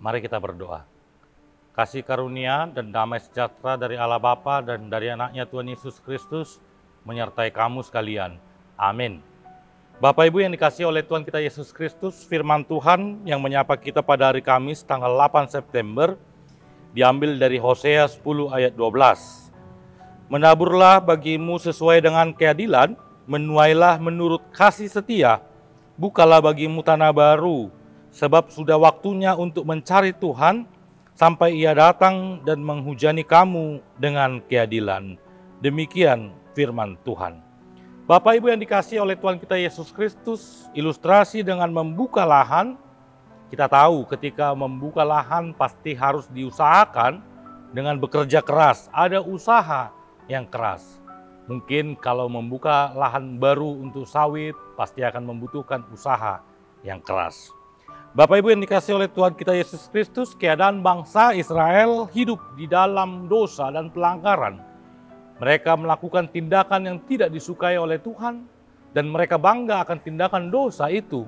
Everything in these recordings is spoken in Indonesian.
Mari kita berdoa. Kasih karunia dan damai sejahtera dari Allah Bapa dan dari anaknya Tuhan Yesus Kristus menyertai kamu sekalian. Amin. Bapak Ibu yang dikasihi oleh Tuhan kita Yesus Kristus, firman Tuhan yang menyapa kita pada hari Kamis tanggal 8 September diambil dari Hosea 10 ayat 12. Menaburlah bagimu sesuai dengan keadilan, menuailah menurut kasih setia, bukalah bagimu tanah baru, sebab sudah waktunya untuk mencari Tuhan sampai Ia datang dan menghujani kamu dengan keadilan. Demikian firman Tuhan. Bapak Ibu yang dikasihi oleh Tuhan kita Yesus Kristus, ilustrasi dengan membuka lahan. Kita tahu ketika membuka lahan pasti harus diusahakan dengan bekerja keras. Ada usaha yang keras. Mungkin kalau membuka lahan baru untuk sawit pasti akan membutuhkan usaha yang keras. Bapak Ibu yang dikasihi oleh Tuhan kita Yesus Kristus, keadaan bangsa Israel hidup di dalam dosa dan pelanggaran. Mereka melakukan tindakan yang tidak disukai oleh Tuhan dan mereka bangga akan tindakan dosa itu.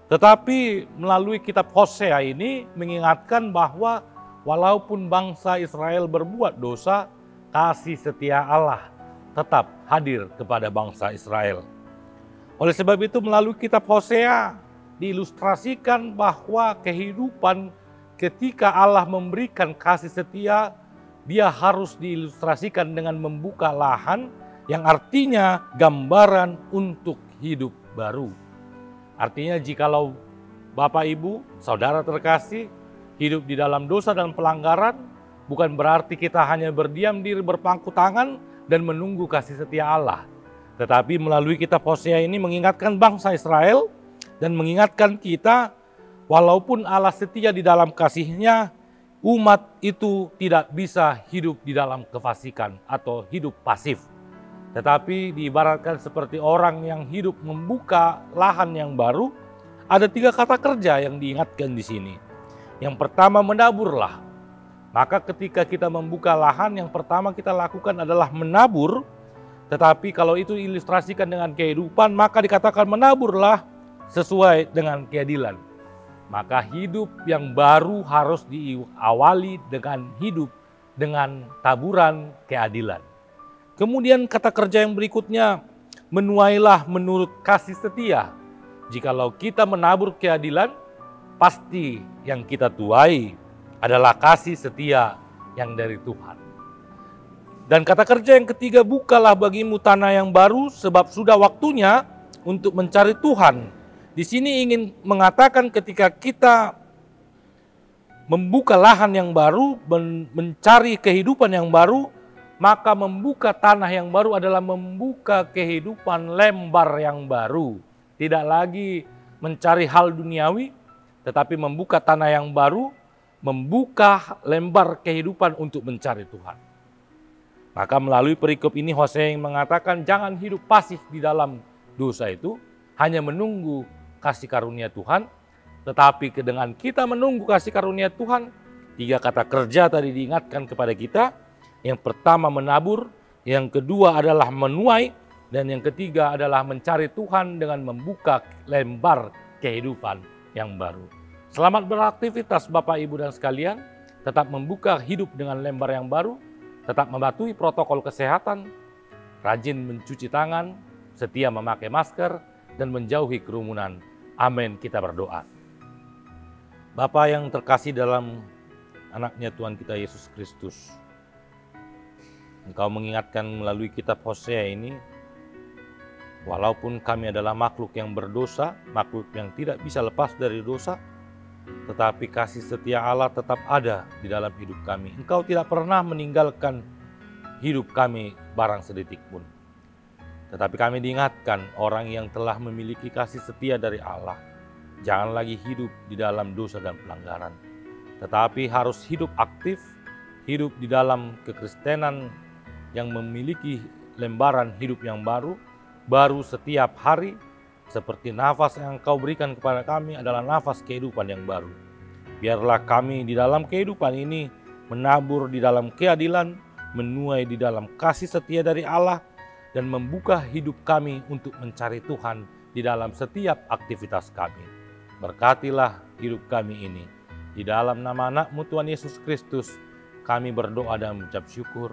Tetapi melalui kitab Hosea ini mengingatkan bahwa walaupun bangsa Israel berbuat dosa, kasih setia Allah tetap hadir kepada bangsa Israel. Oleh sebab itu melalui kitab Hosea diilustrasikan bahwa kehidupan ketika Allah memberikan kasih setia, Dia harus diilustrasikan dengan membuka lahan yang artinya gambaran untuk hidup baru. Artinya jikalau Bapak Ibu, Saudara terkasih, hidup di dalam dosa dan pelanggaran, bukan berarti kita hanya berdiam diri berpangku tangan dan menunggu kasih setia Allah. Tetapi melalui kitab Hosea ini mengingatkan bangsa Israel dan mengingatkan kita, walaupun Allah setia di dalam kasih-Nya, umat itu tidak bisa hidup di dalam kefasikan atau hidup pasif. Tetapi diibaratkan seperti orang yang hidup membuka lahan yang baru, ada 3 kata kerja yang diingatkan di sini. Yang pertama, menaburlah. Maka ketika kita membuka lahan, yang pertama kita lakukan adalah menabur. Tetapi kalau itu ilustrasikan dengan kehidupan, maka dikatakan menaburlah sesuai dengan keadilan. Maka hidup yang baru harus diawali dengan hidup dengan taburan keadilan. Kemudian kata kerja yang berikutnya, menuailah menurut kasih setia. Jikalau kita menabur keadilan, pasti yang kita tuai adalah kasih setia yang dari Tuhan. Dan kata kerja yang ketiga, bukalah bagimu tanah yang baru, sebab sudah waktunya untuk mencari Tuhan. Di sini ingin mengatakan ketika kita membuka lahan yang baru, mencari kehidupan yang baru, maka membuka tanah yang baru adalah membuka kehidupan lembar yang baru. Tidak lagi mencari hal duniawi, tetapi membuka tanah yang baru, membuka lembar kehidupan untuk mencari Tuhan. Maka melalui perikop ini Hosea yang mengatakan jangan hidup pasif di dalam dosa itu, hanya menunggu kasih karunia Tuhan, tetapi dengan kita menunggu kasih karunia Tuhan, 3 kata kerja tadi diingatkan kepada kita. Yang pertama menabur, yang kedua adalah menuai, dan yang ketiga adalah mencari Tuhan dengan membuka lembar kehidupan yang baru. Selamat beraktivitas Bapak Ibu dan sekalian, tetap membuka hidup dengan lembar yang baru, tetap mematuhi protokol kesehatan, rajin mencuci tangan, setia memakai masker, dan menjauhi kerumunan. Amin, kita berdoa. Bapa yang terkasih dalam anaknya Tuhan kita Yesus Kristus. Engkau mengingatkan melalui kitab Hosea ini, walaupun kami adalah makhluk yang berdosa, makhluk yang tidak bisa lepas dari dosa, tetapi kasih setia Allah tetap ada di dalam hidup kami. Engkau tidak pernah meninggalkan hidup kami barang sedetik pun. Tetapi kami diingatkan, orang yang telah memiliki kasih setia dari Allah, jangan lagi hidup di dalam dosa dan pelanggaran, tetapi harus hidup aktif, hidup di dalam kekristenan yang memiliki lembaran hidup yang baru setiap hari, seperti nafas yang Engkau berikan kepada kami adalah nafas kehidupan yang baru. Biarlah kami di dalam kehidupan ini menabur di dalam keadilan, menuai di dalam kasih setia dari Allah, dan membuka hidup kami untuk mencari Tuhan di dalam setiap aktivitas kami. Berkatilah hidup kami ini. Di dalam nama anak-Mu Tuhan Yesus Kristus, kami berdoa dan mengucap syukur.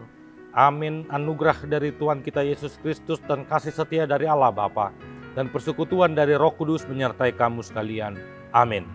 Amin. Anugerah dari Tuhan kita Yesus Kristus dan kasih setia dari Allah Bapa dan persekutuan dari Roh Kudus menyertai kamu sekalian. Amin.